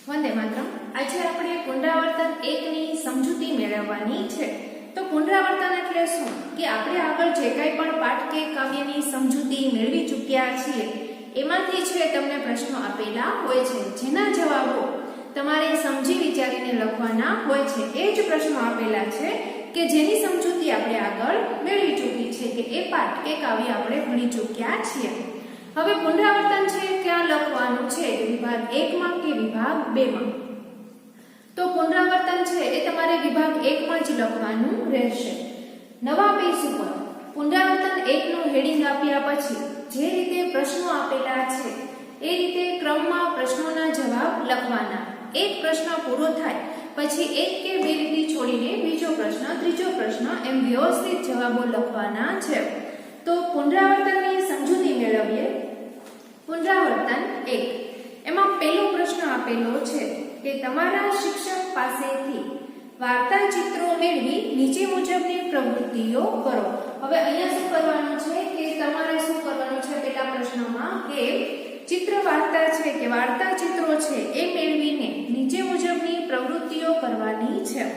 વંદે માતરમ। આજે આપણે પુનરાવર્તન 1 ની સમજૂતી મેળવવાની છે। તો પુનરાવર્તન એટલે શું કે આપણે આગળ જે કંઈ પણ પાઠ કે કાવ્યની સમજૂતી મેળવી ચૂક્યા છીએ એમાંથી છે તમને પ્રશ્નો આપેલા હોય છે, જેના જવાબો તમારે સમજી વિચારીને લખવાના હોય છે। એ જ પ્રશ્નો આપેલા છે કે જેની સમજૂતી આપણે આગળ મેળવી ચૂકી છે કે એ પાઠ કે કાવ્ય આપણે ભણી ચૂક્યા છીએ। હવે પુનરાવર્તન છે ક્યાં લખવાનું છે, વિભાગ 1 માં કે વિભાગ 2 માં? તો પુનરાવર્તન છે એ તમારે વિભાગ 1 માં જ લખવાનું રહેશે। નવા પેજ ઉપર પુનરાવર્તન 1 નું હેડિંગ આપ્યા પછી જે રીતે પ્રશ્નો આપેલા છે એ રીતે ક્રમમાં પ્રશ્નોના જવાબ લખવાના। એક પ્રશ્ન પૂરો થાય પછી એક કે બે લીટી છોડીને બીજો પ્રશ્ન, ત્રીજો પ્રશ્ન એમ વ્યવસ્થિત જવાબો લખવાના છે। તો પુનરાવર્તનની સમજૂતી મેળવીએ। પુનરાવર્તન 1 એમાં પહેલો પ્રશ્ન આપેલો છે કે તમારા શિક્ષક પાસેથી વાર્તા ચિત્રો મેળવી નીચે મુજબની પ્રવૃત્તિઓ કરો। હવે અહીંયા શું કરવાનું છે કે તમારે શું કરવાનું છે પેલા પ્રશ્નમાં કે ચિત્ર વાર્તા છે કે વાર્તા ચિત્રો છે એ મેળવીને નીચે મુજબની પ્રવૃત્તિઓ કરવાની છે।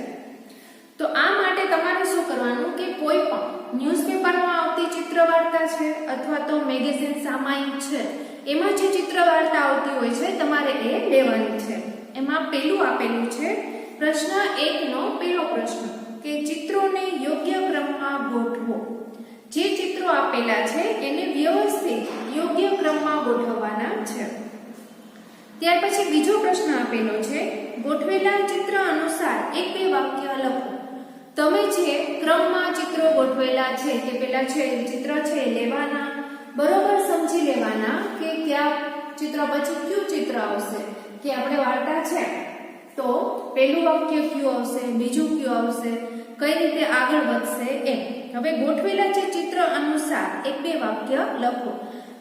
તો આ માટે તમારે શું કરવાનું કે કોઈ પણ ન્યૂઝપેપરમાં આવતી ચિત્ર વાર્તા છે અથવા તો મેગેઝિન સામાયિક છે એમાં જે ચિત્ર વાર્તા આવતી હોય છે તમારે એ લેવાની છે। એમાં પહેલું આપેલું છે પ્રશ્ન 1 નો પહેલો પ્રશ્ન કે ચિત્રોને યોગ્ય ક્રમમાં ગોઠવો। જે ચિત્રો આપેલા છે એને વ્યવસ્થિત યોગ્ય ક્રમમાં ગોઠવવાના છે। ત્યાર પછી બીજો પ્રશ્ન આપેલો છે ગોઠવેલા ચિત્ર અનુસાર એક બે વાક્ય લખો। તમે જે ક્રમમાં ચિત્રો ગોઠવેલા છે કે પેલા છે ચિત્ર છે લેવાના, બરોબર સમજી લેવાના કે કયા ચિત્ર પછી કયું ચિત્ર આવશે કે આપણે વાર્તા છે તો પહેલું વાક્ય કયું આવશે, બીજું કયું આવશે, કઈ રીતે આગળ વધશે એમ। હવે ગોઠવેલા છે ચિત્ર અનુસાર એક બે વાક્ય લખો।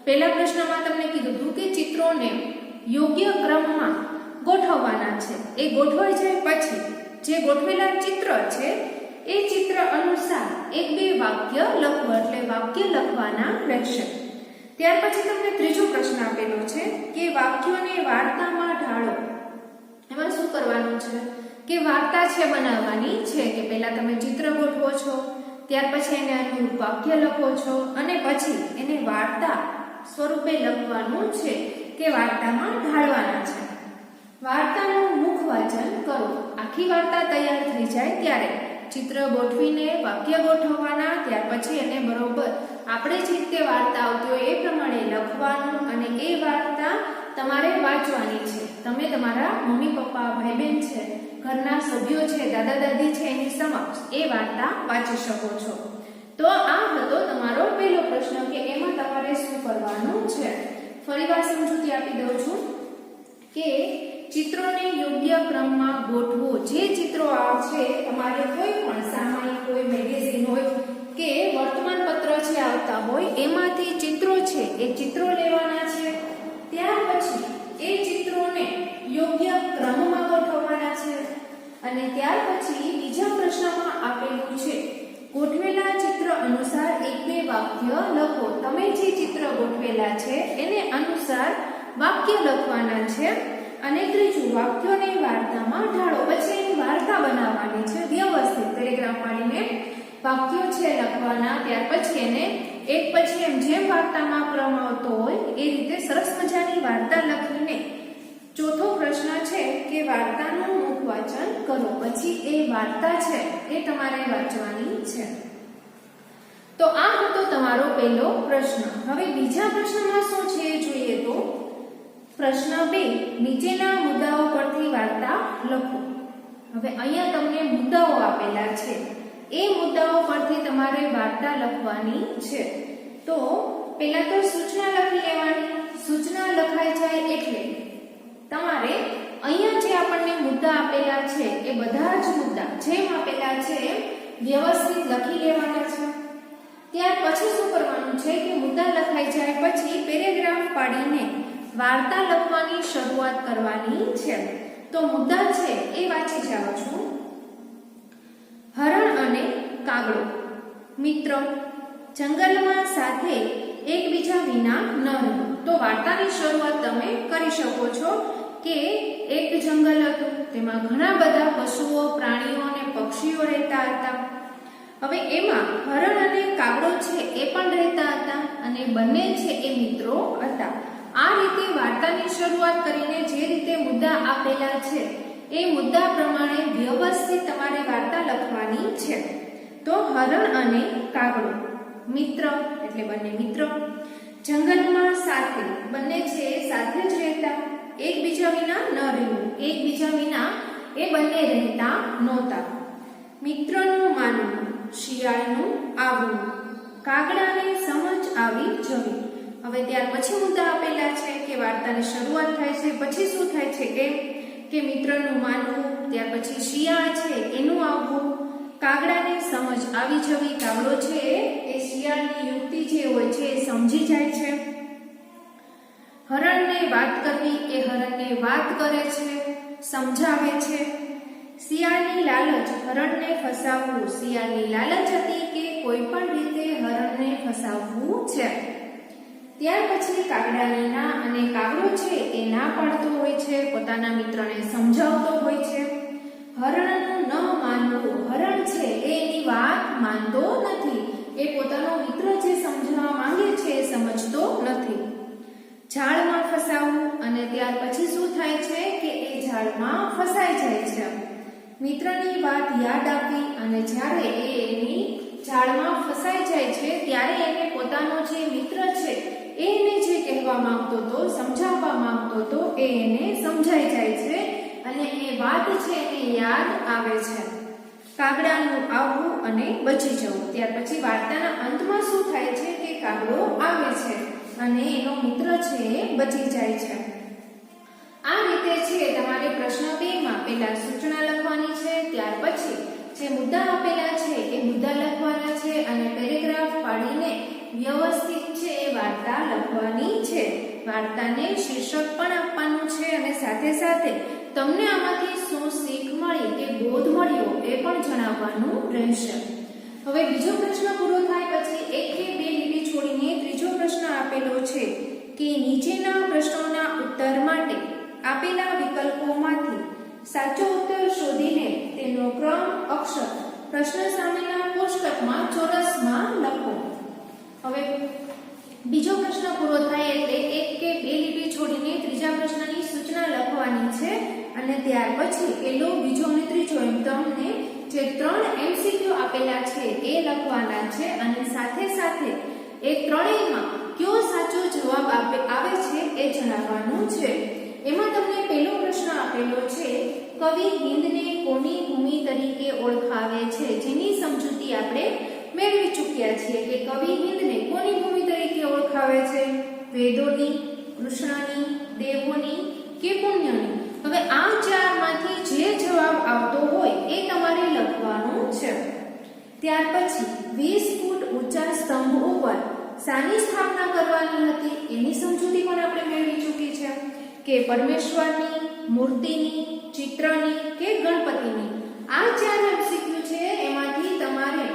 પહેલા પ્રશ્નમાં તમને કીધું હતું કે ચિત્રોને યોગ્ય ક્રમમાં ગોઠવવાના છે। એ ગોઠવાઈ જાય પછી જે ગોઠવેલા ચિત્ર છે એ ચિત્ર અનુસાર એક બે વાક્ય લખો, એટલે વાક્ય લખવાના રહેશે। ત્યાર પછી તમને ત્રીજો પ્રશ્ન આપેલો છે કે વાક્યોને વાર્તામાં ઢાળો। એમાં શું કરવાનું છે કે વાર્તા છે બનાવવાની છે કે પહેલા તમે ચિત્ર ગોઠવો છો, ત્યાર પછી એને અનુરૂપ વાક્ય લખો છો અને પછી એને વાર્તા સ્વરૂપે લખવાનું છે કે વાર્તામાં ઢાળવાના છે। વાર્તાનું મુખ વાચન કરો। આખી વાર્તા તૈયાર થઈ જાય ત્યારે ચિત્ર ગોઠવીને વાક્ય ગોઠવવાના, ત્યાર પછી એને બરોબર આપણે જે રીતે વાર્તા આવતી હોય એ પ્રમાણે લખવાનું અને એ વાર્તા તમારે વાંચવાની છે। તમે તમારા મમ્મી પપ્પા, ભાઈ બહેન છે, ઘરના સભ્યો છે, દાદા દાદી છે એની સમક્ષ એ વાર્તા વાંચી શકો છો। તો આ હતો તમારો પહેલો પ્રશ્ન કે એમાં તમારે શું કરવાનું છે। ફરીવાર સમજૂતી આપી દઉં છું કે ચિત્રોને યોગ્ય ક્રમમાં ગોઠવો। જે ચિત્રો આવશે તમારે કોઈ પણ સામાયિક હોય, મેગેઝિન હોય કે વર્તમાન પત્ર છે આવતા હોય એમાંથી ચિત્રો છે એ ચિત્રો લેવાના છે। ત્યાર પછી એ ચિત્રોને યોગ્ય ક્રમમાં ગોઠવવાના છે અને ત્યાર પછી બીજા પ્રશ્નમાં આપેલું છે ગોઠવેલા ચિત્ર અનુસાર એક બે વાક્ય લખો। તમે જે ચિત્ર ગોઠવેલા છે એને અનુસાર વાક્ય લખવાના છે અને ત્રીજું વાક્યોને વાર્તામાં ઢાળો। પછી એની વાર્તા બનાવવાની છે વ્યવસ્થિત પેરેગ્રાફ પાડીને વાક્યો છે લખવાના, ત્યાર પછી એને એક પછી એમ જેમ વાર્તામાં ક્રમ આવતો હોય એ રીતે સરસ મજાની વાર્તા લખીને ચોથો પ્રશ્ન છે કે વાર્તાનું મુખ વાચન કરો। પછી એ વાર્તા છે એ તમારે વાંચવાની છે। તો આ હતો તમારો પહેલો પ્રશ્ન। હવે બીજા પ્રશ્નમાં શું છે જોઈએ તો પ્રશ્ન 2 નીચેના મુદ્દાઓ પરથી વાર્તા લખો। હવે અહીંયા તમને મુદ્દાઓ આપેલા છે, એ મુદ્દાઓ પરથી તમારે વાર્તા લખવાની છે। તો પહેલા તો સૂચના લખી લેવાની। સૂચના લખાઈ જાય એટલે તમારે અહીંયા જે આપણને મુદ્દા આપેલા છે એ બધા જ મુદ્દા જેમ આપેલા છે એમ વ્યવસ્થિત લખી લેવાના છે। ત્યાર પછી શું કરવાનું છે કે મુદ્દા લખાઈ જાય પછી પેરેગ્રાફ પાડીને વાર્તા લખવાની શરૂઆત કરવાની છે। તો મુદ્દા છે એ વાંચી જાઉં છું। હરણ અને કાગડો મિત્ર જંગલમાં સાથે એકબીજા વિના ન રહે। તો વાર્તાની શરૂઆત તમે કરી શકો છો કે એક જંગલ હતું, તેમાં ઘણા બધા પશુઓ, પ્રાણીઓ અને પક્ષીઓ રહેતા હતા. હવે એમાં હરણ અને કાગડો છે એ પણ રહેતા હતા અને બંને છે એ મિત્રો હતા. આ રીતે વાર્તાની શરૂઆત કરીને જે રીતે મુદ્દા આપેલા છે એ મુદ્દા પ્રમાણે વ્યવસ્થિત તમારે વાર્તા લખવાની છે. તો હરણ અને કાગડો મિત્ર એટલે બંને મિત્રો, જંગલમાં સાથે બંને છે સાથે જ રહેતા, એકબીજા વિના ન રહેવું, એકબીજા વિના એ બંને રહેતા નહોતા. મિત્રનું માનવું, શિયાળનું આવવું, કાગડાને સમજ આવી જવી. હવે ત્યાર પછી મુદ્દા આપેલા છે કે વાર્તાની શરૂઆત થાય છે, પછી શું થાય છે કે મિત્રનું માનવું, ત્યાર પછી શિયાળ છે એનું આવવું, કાગડાને સમજ આવી જવી. કાગડો છે એ શિયાળની યુક્તિ જે હોય છે એ સમજી જાય છે. હરણને વાત કરવી, એ હરણને વાત કરે છે, સમજાવે છે. શિયાળની લાલચ, હરણને ફસાવવું, શિયાળની લાલચ હતી કે કોઈ પણ રીતે હરણને ફસાવવું છે. ત્યાર પછી કાગડાની ના, અને કાગડો છે એ ના પાડતો હોય છે, પોતાના મિત્રને સમજાવતો હોય છે. હરણનું ન માનવું, હરણ છે એ એની વાત માનતો નથી, એ પોતાનો મિત્ર જે સમજાવવા માંગે છે એ સમજતો નથી. ઝાડમાં ફસાવવું, અને ત્યાર પછી શું થાય છે કે એ ઝાડમાં ફસાઈ જાય છે. મિત્રની વાત યાદ આપી, અને જ્યારે એ એની ઝાડમાં ફસાઈ જાય છે ત્યારે એને પોતાનો જે મિત્ર છે એને જે કહેવા માંગતો હતો, સમજાવવા માંગતો હતો, એ એને સમજાઈ જાય છે અને એ વાત છે એને યાદ આવે છે. કાગડાનું આવવું અને બચી જવું. ત્યાર પછી વાર્તાના અંતમાં શું થાય છે કે કાગડો આવે છે અને એનો મિત્ર છે એ બચી જાય છે. આ રીતે છે તમારે પ્રશ્ન 2 માં પહેલા સૂચના લખવાની છે, ત્યાર પછી જે મુદ્દા આપેલા છે એ મુદ્દા લખવાના છે અને પેરેગ્રાફ પાડીને વ્યવસ્થિત છે એ વાર્તા લખવાની છે. વાર્તાને શીર્ષક પણ આપવાનું છે અને સાથે સાથે તમને આમાંથી શું શીખ મળી કે બોધ મળ્યો એ પણ જણાવવાનું રહેશે. હવે બીજો પ્રશ્ન પૂરો થાય પછી 1 કે 2 લીટી છોડીને ત્રીજો પ્રશ્ન આપેલો છે કે નીચેના પ્રશ્નોના ઉત્તર માટે આપેલા વિકલ્પોમાંથી સાચો ઉત્તર શોધીને તેનો ક્રમ અક્ષર પ્રશ્ન સામેના કોષ્ટકમાં ચોરસમાં લખો. હવે બીજો પ્રશ્ન પૂરો થાય એટલે 1 કે 2 લીટી છોડીને ત્રીજા પ્રશ્નની સૂચના લખવાની છે અને ત્યાર પછી પહેલો, બીજો અને ત્રીજો એમ તમને જે 3 એમસીક્યુ આપેલા છે એ લખવાના છે અને સાથે સાથે એ ત્રણેયમાં કયો સાચો જવાબ આવે છે એ જણાવવાનું છે. એમાં તમને પહેલો પ્રશ્ન આપેલો છે, કવિ હિંદને કોની ભૂમિ તરીકે ઓળખાવે છે, જેની સમજૂતી આપણે મેળવી ચૂક્યા છીએ કે કવિ હિંદને કોની ભૂમિ તરીકે ઓળખાવે છે, વેદોની, કૃષ્ણની, દેવોની કે પુણ્યની. હવે આ ચારમાંથી જે જવાબ આવતો હોય એ તમારે લખવાનો છે. ત્યાર પછી 20 ફૂટ ઊંચા સ્તંભ ઉપર શાની સ્થાપના કરવાની હતી એની સમજૂતી પણ આપણે મેળવી ચૂકી છે કે પરમેશ્વરની, મૂર્તિની, ચિત્રની કે ગણપતિની. આ 4 એમસીક્યુ છે, એમાંથી તમારે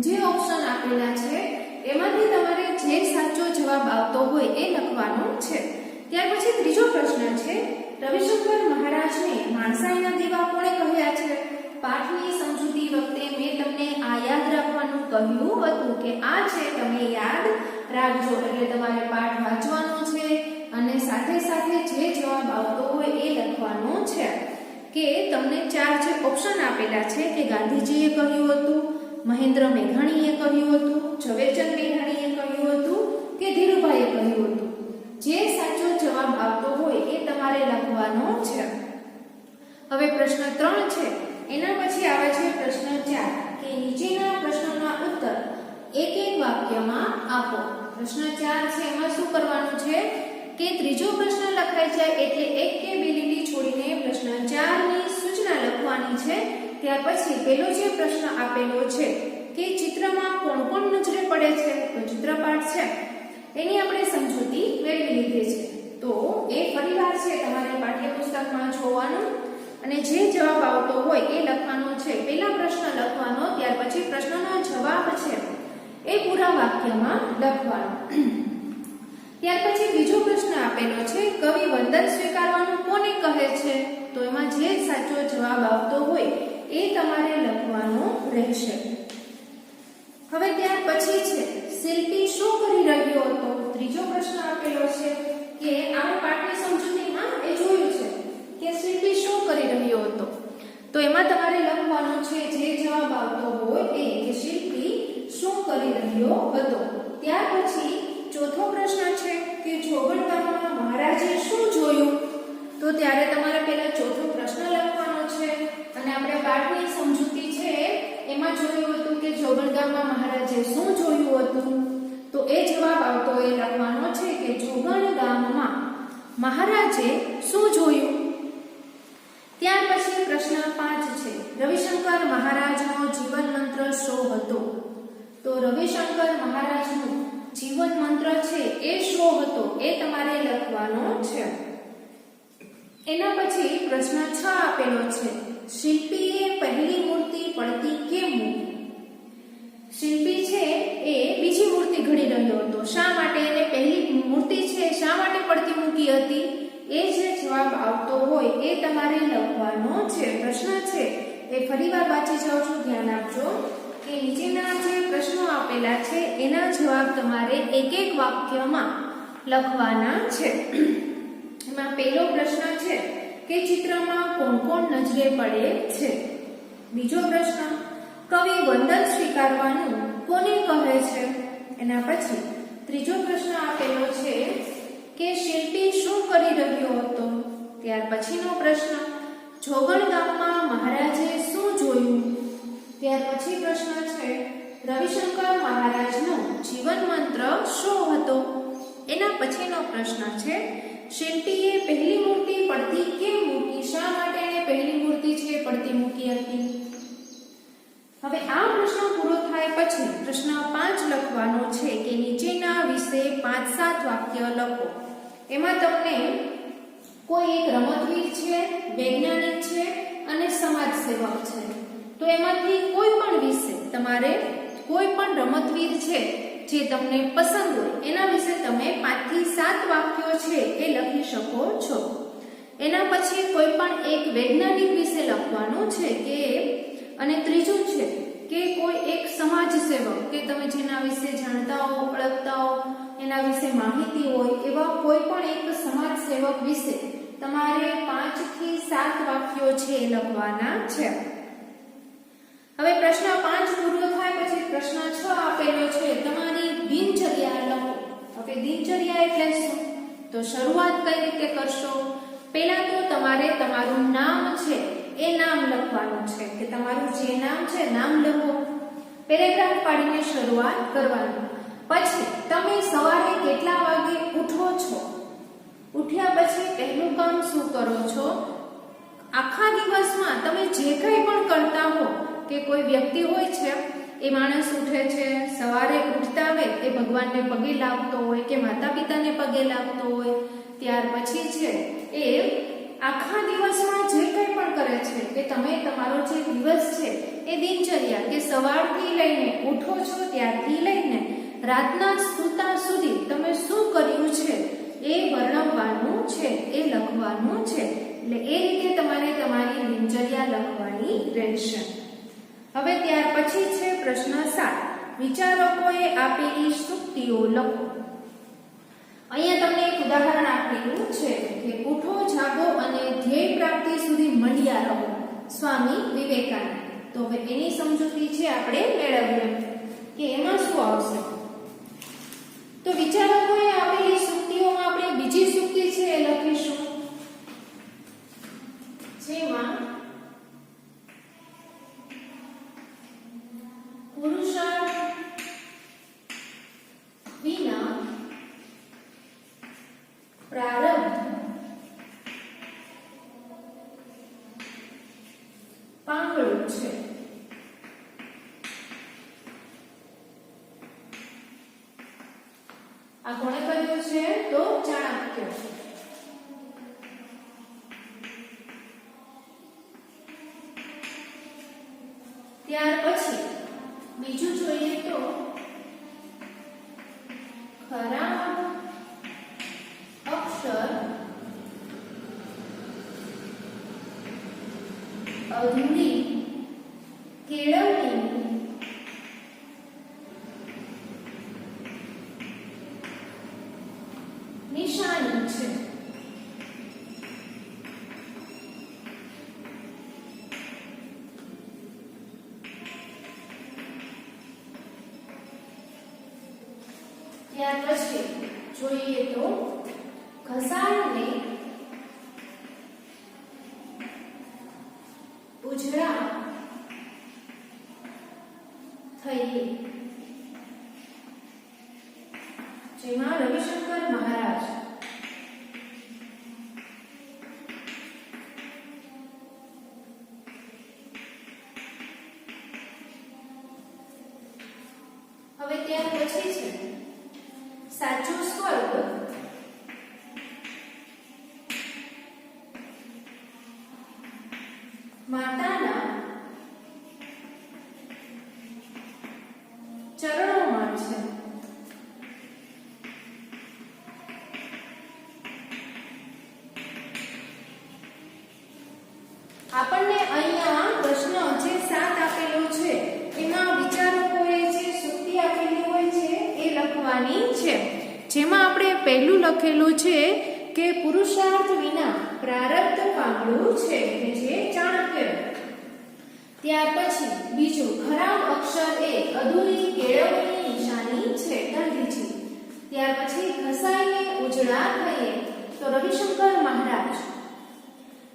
જે ઓપ્શન આપેલા છે એમાંથી તમારે જે સાચો જવાબ આવતો હોય એ લખવાનો છે. ત્યાર પછી ત્રીજો પ્રશ્ન છે, રવિશંકર મહારાજને માણસાઈના દીવા કોણે કહ્યા છે? પાઠની સમજૂતી વખતે મેં તમને આ યાદ રાખવાનું કહ્યું હતું કે આ છે તમે યાદ રાખજો, એટલે તમારે પાઠ વાંચવાનો છે અને સાથે સાથે જે જવાબ આવતો હોય એ લખવાનો છે. કે તમને 4 જે ઓપ્શન આપેલા છે કે ગાંધીજીએ કહ્યું હતું, મહેન્દ્ર મેઘાણીએ કહ્યું હતું, ઝવેરચંદ મેઘાણીએ કહ્યું હતું કે ધીરુભાઈએ કહ્યું હતું. જે સાચો જવાબ આવતો હોય એ તમારે લખવાનો છે. હવે પ્રશ્ન 3 છે, એના પછી આવે છે પ્રશ્ન 4 કે નીચેના પ્રશ્નોના ઉત્તર એક વાક્યમાં આપો. પ્રશ્ન 4 છે એમાં શું કરવાનું છે કે ત્રીજો પ્રશ્ન લખાઈ જાય એટલે 1 કે 2 લીટી છોડીને પ્રશ્ન 4 ની સૂચના લખવાની છે. ત્યાર પછી પહેલો જે પ્રશ્ન આપેલો છે કે ચિત્રમાં કોણ કોણ નજરે પડે છે, તો ચિત્રપાઠ છે એની આપણે સમજૂતી મેળવી લીધી છે. તો એ ફરીવાર છે તમારે પાઠ્યપુસ્તકમાં જોવાનું અને જે જવાબ આવતો હોય એ લખવાનો છે. પહેલા પ્રશ્ન લખવાનો, ત્યાર પછી પ્રશ્નનો જવાબ છે એ પૂરા વાક્યમાં લખવાનો. ત્યાર પછી બીજો પ્રશ્ન આપેલો છે, કવિ વંદન સ્વીકારવાનું કોને કહે છે? તો એમાં જે સાચો જવાબ આવતો હોય એ તમારે લખવાનો રહેશે. હવે ત્યાર પછી છે, શિલ્પી શું કરી રહ્યો હતો? ત્રીજો પ્રશ્ન આપેલો છે કે આ પાઠની સમજૂતીમાં એ જોયું છે કે શિલ્પી શું કરી રહ્યો હતો. તો એમાં તમારે લખવાનું છે જે જવાબ આવતો હોય એ કે શિલ્પી શું કરી રહ્યો હતો. ત્યાર પછી ચોથો પ્રશ્ન છે કે જોગણ ગામમાં મહારાજે શું જોયું? તો ત્યારે તમારે પહેલા ચોથો પ્રશ્ન લખવાનો છે અને આપણે પાઠની સમજૂતી છે એમાં જોયું હતું કે જોગણ ગામમાં મહારાજે શું જોયું હતું. તો એ જવાબ આવતો એ લખવાનો છે કે જોગણ ગામમાં મહારાજે શું જોયું. ત્યાર પછી પ્રશ્ન 5 છે, રવિશંકર મહારાજનો જીવન મંત્ર શું હતો? તો રવિશંકર મહારાજનો જીવન મંત્ર છે એ શું હતો એ તમારે લખવાનો છે. એના પછી પ્રશ્ન 6 આપેલો છે, શિલ્પીએ પહેલી મૂર્તિ પડતી કેમ મૂકી? શિલ્પી છે એ બીજી મૂર્તિ ઘડી રહ્યો હતો. શા માટે એને પહેલી મૂર્તિ છે શા માટે પડતી મૂકી હતી? એ જે જવાબ આવતો હોય એ તમારે લખવાનો છે. પ્રશ્ન છે એ ફરીવાર વાંચી જાઓ છો, ધ્યાન આપજો કે નીચેના જે પ્રશ્નો આપેલા છે એના જવાબ તમારે એક એક વાક્યમાં લખવાના છે. એમાં પહેલો પ્રશ્ન છે કે ચિત્રમાં કોણ કોણ નજરે પડે છે? બીજો પ્રશ્ન, કવિ વંદન સ્વીકારવાનું કોને કહે છે? એના પછી ત્રીજો પ્રશ્ન આપેલો છે કે શિલ્પી શું કરી રહ્યો હતો? ત્યાર પછીનો પ્રશ્ન, જોગણ ગામમાં મહારાજે શું જોયું? ત્યાર પછી પ્રશ્ન છે, રવિશંકર મહારાજનો જીવન મંત્ર શું હતો? એના પછીનો પ્રશ્ન છે, શિલ્પીએ પહેલી મૂર્તિ પડતી કેમ મૂકી? શા માટે એને પહેલી મૂર્તિ છે પડતી મૂકી હતી? હવે આ પ્રશ્ન પૂરો થાય પછી પ્રશ્ન 5 લખવાનો છે કે નીચેના વિશે 5-7 વાક્ય લખો. એમાં તમને કોઈ એક રમતવીર છે, વૈજ્ઞાનિક છે અને સમાજ સેવક છે. તો એમાંથી કોઈ પણ વિશે તમારે કોઈ પણ રમતવીર છે જે તમને પસંદ હોય એના વિશે તમે 5 થી 7 વાક્યો છે એ લખી શકો છો. એના પછી કોઈ પણ એક વૈજ્ઞાનિક વિશે લખવાનું છે કે અને ત્રીજું છે કે કોઈ એક સમાજ સેવક કે તમે જેના વિશે જાણતા હો, ઓળખતા હો, એના વિશે માહિતી હોય એવા કોઈ પણ એક સમાજ સેવક વિશે તમારે 5 થી 7 વાક્યો છે એ લખવાના છે. હવે પ્રશ્ન 5 પૂરો થાય પછી પ્રશ્ન 6 આપેલો છે, તમારી દિનચર્યા લખો. હવે દિનચર્યા એટલે શું? તો શરૂઆત કઈ રીતે કરશો? પહેલા તો તમારે તમારું નામ છે એ નામ લખવાનું છે કે તમારું જે નામ છે નામ લખો. પેરેગ્રાફ પાડીને શરૂઆત કરવાની. પછી તમે સવારે કેટલા વાગે ઉઠો છો? ઉઠ્યા પછી પહેલું કામ શું કરો છો? આખા દિવસમાં તમે જે કંઈ પણ કરતા હો કે કોઈ વ્યક્તિ હોય છે એ માણસ ઉઠે છે, સવારે ઉઠતા આવે એ ભગવાનને પગે લાગતો હોય કે માતા પિતાને પગે લાગતો હોય, ત્યાર પછી છે એ આખા દિવસમાં જે કંઈ પણ કરે છે કે તમે તમારો જે દિવસ છે એ દિનચર્યા કે સવારથી લઈને ઉઠો છો ત્યારથી લઈને રાતના સૂતા સુધી તમે શું કર્યું છે એ વર્ણવવાનું છે, એ લખવાનું છે. એટલે એ રીતે તમારે તમારી દિનચર્યા લખવાની રહેશે. હવે ત્યાર પછી છે પ્રશ્ન 7, વિચારકોએ આપેલી સૂક્તિઓ લખો. અહીંયા તમને એક ઉદાહરણ આપેલું છે કે ઉઠો, જાગો અને ધ્યેય પ્રાપ્તિ સુધી મંડ્યા રહો, સ્વામી વિવેકાનંદ. તો હવે એની સમજૂતી છે આપણે મેળવીએ કે એમાં શું આવશે. તો વિચારકોએ આપેલી સૂક્તિઓમાં આપણે બીજી સૂક્તિ છે એ લખીશું, જેમાં પુરુષાર્થ વિના પ્રારબ્ધ પાંગળું છે. આ કોણે કહ્યું છે? તો ચાણક્ય. ત્યાર પછી બીજું જોઈએ તો ખરાબ અધૂરી કેળવણી નિશાની છે. ત્યાર પછી જોઈએ તો ઘસારને ઉજળા થઈએ, જેમાં રવિશંકર મહારાજ હવે ત્યાર પછી છે સાચું સ્વર્ગ માતાના ચરણોમાં છે. આપણને અહીંયા પ્રશ્ન જે 7 આપેલો છે એમાં વિચારકોએ જે સુક્તિ આપેલી હોય છે એ લખવાની છે. જેમાં આપણે પહેલું લખેલું છે કે પુરુષાર્થ વિના પ્રારબ્ધ પાંગળું છે, કે જે ચાણક્ય. ત્યાર પછી બીજું ખરાબ અક્ષર એ અધૂરી કેળવણીની નિશાની છે, ગાંધીજી. ત્યાર પછી ઘસાઈને ઉજળા થઈએ તો રવિશંકર મહારાજ.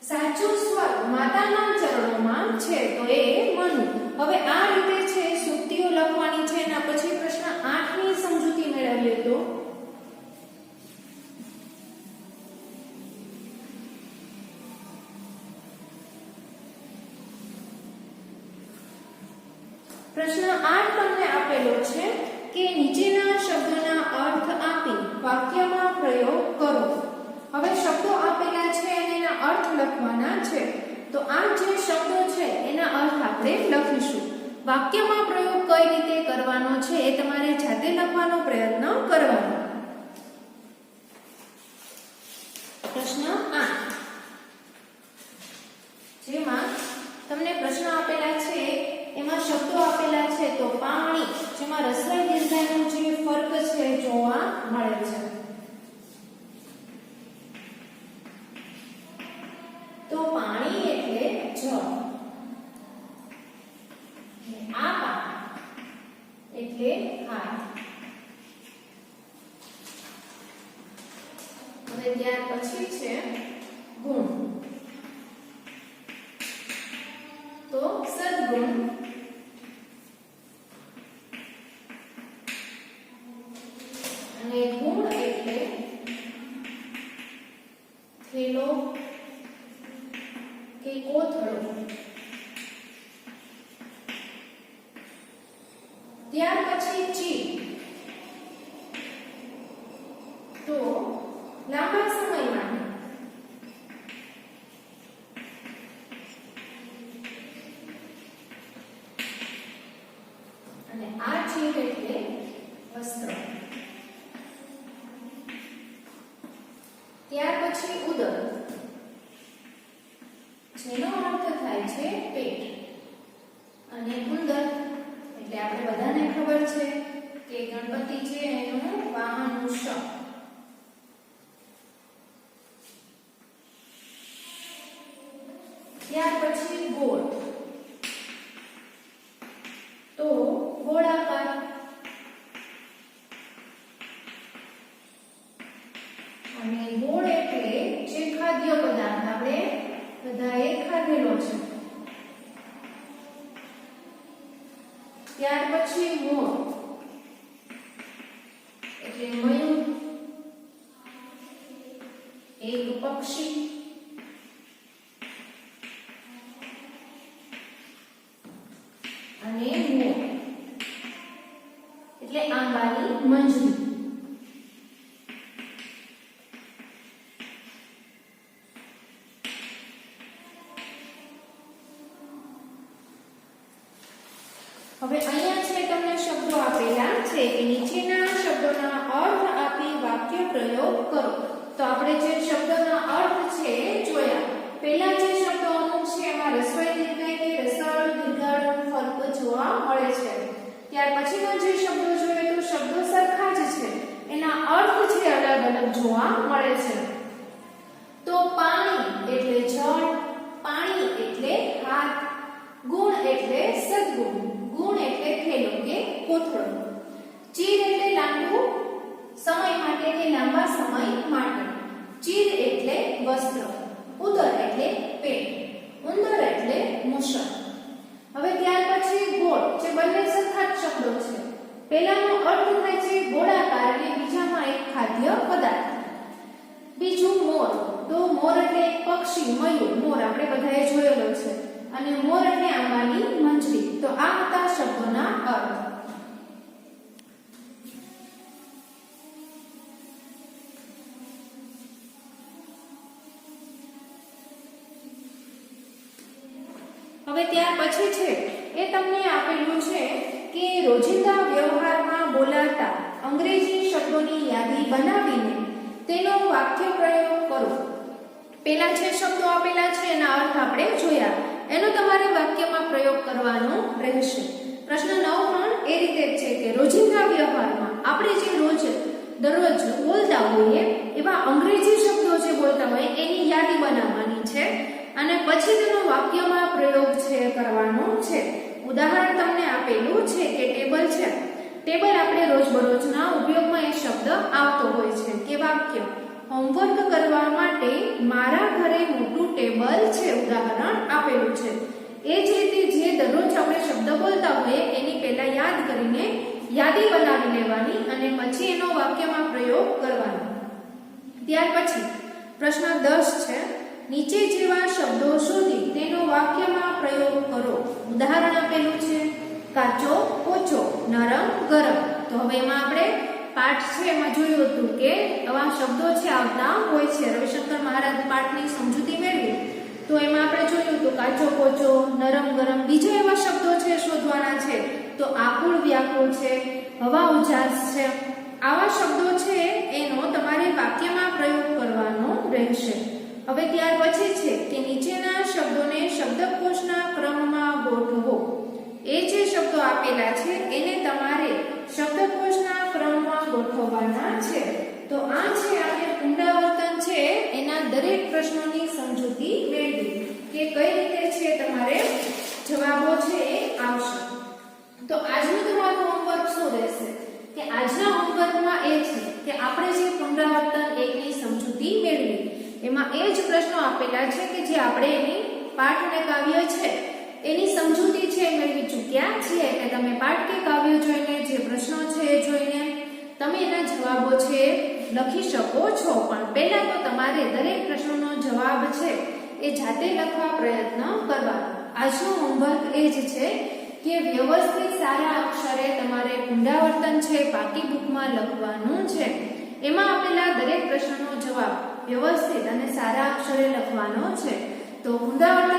સાચું સ્વર્ગ માતાના ચરણોમાં છે તો એ મનુ. હવે આ રીતે છે સુક્તિઓ લખવાની છે. એના પછી પ્રશ્ન 8 ની સમજૂતી મેળવીએ તો પ્રશ્ન 8 તમને આપેલો છે કે નીચેના શબ્દોના અર્થ આપી વાક્યમાં પ્રયોગ કરો. હવે શબ્દો આપેલા છે અને એના અર્થ લખવાના છે. તો આ જે શબ્દો છે એના અર્થ આપણે લખીશું. વાક્યમાં પ્રયોગ કઈ રીતે કરવાનો છે એ તમારે જાતે લખવાનો પ્રયત્ન કરવાનો. પ્રશ્ન 8 જેમાં તમને પ્રશ્ન આપેલા છે એમાં શબ્દો આપેલા છે તો પાણી, જેમાં રસવાઈ દીર્ઘાનો જે ફર્ક છે જોવા મળે છે. તો પાણી એટલે જળ, આ પાણી એટલે ખાર. હવે ત્યાર પછી છે ગુણ, તો સદગુણ અને ગુણ એટલે થેલો કે કોથળો. ત્યાર પછી ચી, તો લાંબા સમય માટે. અને આ ચીર એટલે વસ્ત્ર. ત્યાર પછી ઉદર, જેનો અર્થ થાય છે પેટ. અને ઉંદર એટલે આપણે બધાને ખબર છે કે ગણપતિ છે એનું વાહન વૃષભ. ત્યાર પછી ગોળ, તો ગોળાકાર. અને ગોળ એટલે જે ખાદ્ય પદાર્થ આપણે બધાએ ખાધેલો છે. ત્યાર પછી મોર એટલે મયુર, એક પક્ષી. અને મોર એટલે આંબાની મંજરી. હવે અહીંયા છે તમને શબ્દો આપેલા છે કે નીચેના શબ્દોના અર્થ આપી વાક્ય પ્રયોગ કરો. તો આપણે જે શબ્દોના અર્થ છે જોયા પહેલા જે શબ્દો અમુક છે એમાં રસ્વઈ દીર્ઘાય કે રસાવાળું દીર્ઘાળું ફરક જોવા મળે છે. ત્યાર પછીનો જે શબ્દો જોઈએ તો શબ્દો સરખા જ છે, એના અર્થ છે અલગ અલગ જોવા મળે છે. તો પાણી એટલે જળ, પાણી એટલે હાથ, ગુણ એટલે સદગુણ, ગુણ એટલે થેલો કે કોથળો, ચીર એટલે લાંબુ સમય માટે કે લાંબા સમય માટે, ચીર એટલે વસ્ત્ર, ઉદર એટલે પેટ, ઉંદર એટલે મૂષક. હવે ત્યાર પછી ગોળ, જે બંને સરખા જ શબ્દો છે. પહેલાનો અર્થ થાય છે ગોળાકાર અને બીજામાં એક ખાદ્ય પદાર્થ. બીજું મોર, તો મોર એટલે એક પક્ષી, મયુર, મોર આપણે બધાએ જોયેલો છે, અને મોર એટલે આંબાની મંજરી. તો આ હતા શબ્દોના અર્થ. હવે ત્યાર પછી છે એ તમને આપેલું છે કે રોજિંદા વ્યવહારમાં બોલાતા અંગ્રેજી શબ્દોની યાદી બનાવીને તેનો વાક્ય પ્રયોગ કરો. પહેલા જે શબ્દો આપેલા છે એના અર્થ આપણે જોયા, એનો તમારે વાક્યમાં પ્રયોગ કરવાનો રહેશે. પ્રશ્ન 9 પણ એ રીતે જ છે કે રોજિંદા વ્યવહારમાં આપણે જે દરરોજ બોલતા હોઈએ એવા અંગ્રેજી શબ્દો જે બોલતા હોય એની યાદી બનાવવાની છે અને પછી તેનો વાક્યમાં પ્રયોગ છે કરવાનો છે. ઉદાહરણ તમને આપેલું છે કે ટેબલ છે. ટેબલ આપણે રોજબરોજના ઉપયોગમાં એ શબ્દ આવતો હોય છે કે વાક્ય હોમવર્ક કરવા માટે મારા ઘરે મોટું ટેબલ છે, ઉદાહરણ આપેલું છે. એ જ રીતે જે દરરોજ આપણે શબ્દ બોલતા હોઈએ એની પહેલા યાદ કરીને યાદી બનાવી લેવાની અને પછી એનો વાક્યમાં પ્રયોગ કરવાનો. ત્યાર પછી પ્રશ્ન 10 છે, નીચે જેવા શબ્દો શોધી તેનો વાક્યમાં પ્રયોગ કરો. ઉદાહરણ આપેલું છે કાચો, પોચો, નરમ, ગરમ. તો હવે એમાં આપણે પાઠ છે એમાં જોયું હતું કે આવા શબ્દો છે આવતા હોય છે. રવિશંકર મહારાજ પાઠની સમજૂતી મેળવી તો એમાં આપણે જોયું હતું કાચો, પોચો, નરમ, ગરમ. બીજા એવા શબ્દો છે શોધવાના છે તો આકુળ, વ્યાકુળ છે, હવા ઉજાસ છે. આવા શબ્દો છે એનો તમારે વાક્યમાં પ્રયોગ કરવાનો રહેશે. હવે ત્યાર પછી છે કે નીચેના શબ્દોને શબ્દકોશના ક્રમમાં ગોઠવો. એ જે શબ્દો આપેલા છે એને તમારે શબ્દકોશના ક્રમમાં ગોઠવવાના છે. તો આ છે આપણે પુનરાવર્તન છે એના દરેક પ્રશ્નોની સમજૂતી મેળવી કે કઈ રીતે છે તમારે જવાબો છે એ આવશે. તો આજનું તમારું હોમવર્ક શું રહેશે કે આજના હોમવર્કમાં એ છે કે આપણે જે પુનરાવર્તન એકની સમજૂતી મેળવી એમાં એ જ પ્રશ્નો આપેલા છે કે જે આપણે એની પાઠ અને કાવ્ય છે એની સમજૂતી છે મેળવી ચૂક્યા છીએ. એટલે તમે પાઠ કે કાવ્ય જોઈને જે પ્રશ્નો છે એ જોઈને તમે એના જવાબો છે લખી શકો છો. પણ પહેલા તો તમારે દરેક પ્રશ્નોનો જવાબ છે એ જાતે લખવા પ્રયત્ન કરવાનો. આજનું હોમવર્ક એ જ છે કે વ્યવસ્થિત સારા અક્ષરે તમારે પુનરાવર્તન છે પાકી બુકમાં લખવાનું છે. એમાં આપેલા દરેક પ્રશ્નનો જવાબ વ્યવસ્થિત અને સારા અક્ષરે લખવાનો છે. તો પુનરાવર્તન